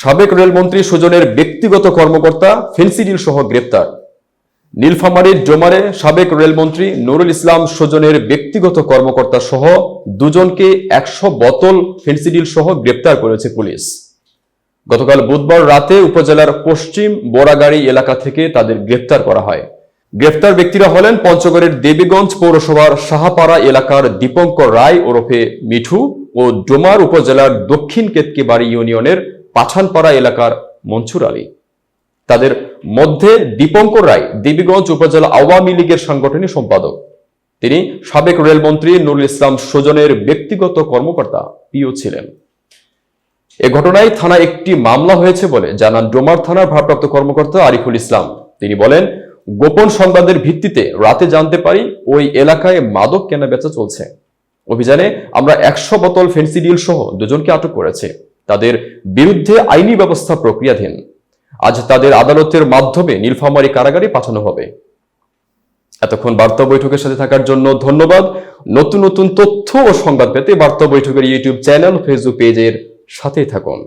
সাবেক রেলমন্ত্রী সুজনের ব্যক্তিগত কর্মকর্তা ফেন্সিডিল সহ গ্রেপ্তার। নীলফামারীর ডোমারে সাবেক রেলমন্ত্রী নুরুল ইসলাম সুজনের ব্যক্তিগত কর্মকর্তা সহ দুজনকে ১০০ বোতল ফেন্সিডিল সহ গ্রেপ্তার করেছে পুলিশ। গতকাল বুধবার রাতে উপজেলার পশ্চিম বোরাগাড়ি এলাকা থেকে তাদের গ্রেপ্তার করা হয়। গ্রেপ্তার ব্যক্তিরা হলেন পঞ্চগড়ের দেবীগঞ্জ পৌরসভার সাহাপাড়া এলাকার দীপঙ্কর রায় ওরফে মিঠু ও ডোমার উপজেলার দক্ষিণ কেতকিবাড়ি ইউনিয়নের পাঠানপাড়া এলাকার মনসুর আলী। তাদের মধ্যে দীপঙ্কর রায় দেবীগঞ্জ উপজেলা আওয়ামী লীগের সাংগঠনিক সম্পাদক। তিনি সাবেক রেলমন্ত্রী নুরুল ইসলাম সুজনের ব্যক্তিগত কর্মকর্তা পিও ছিলেন। এ ঘটনায় থানায় একটি মামলা হয়েছে বলে জানান ডোমার থানার ভারপ্রাপ্ত কর্মকর্তা আরিফুল ইসলাম। তিনি বলেন, গোপন সংবাদের ভিত্তিতে রাতে জানতে পারি ওই এলাকায় মাদক কেনাবেচা চলছে। অভিযানে আমরা ১০০ বোতল ফেন্সিডিল সহ দুজনকে আটক করেছি। তাদের বিরুদ্ধে আইনি ব্যবস্থা প্রক্রিয়াধীন। আজ তাদের আদালতের মাধ্যমে নীলফামারী কারাগারে পাঠানো হবে। এতক্ষণ বার্তা বৈঠকের সাথে থাকার জন্য ধন্যবাদ। নতুন নতুন তথ্য ও সংবাদ পেতে বার্তা বৈঠকের ইউটিউব চ্যানেল, ফেসবুক পেজের সাথেই থাকুন।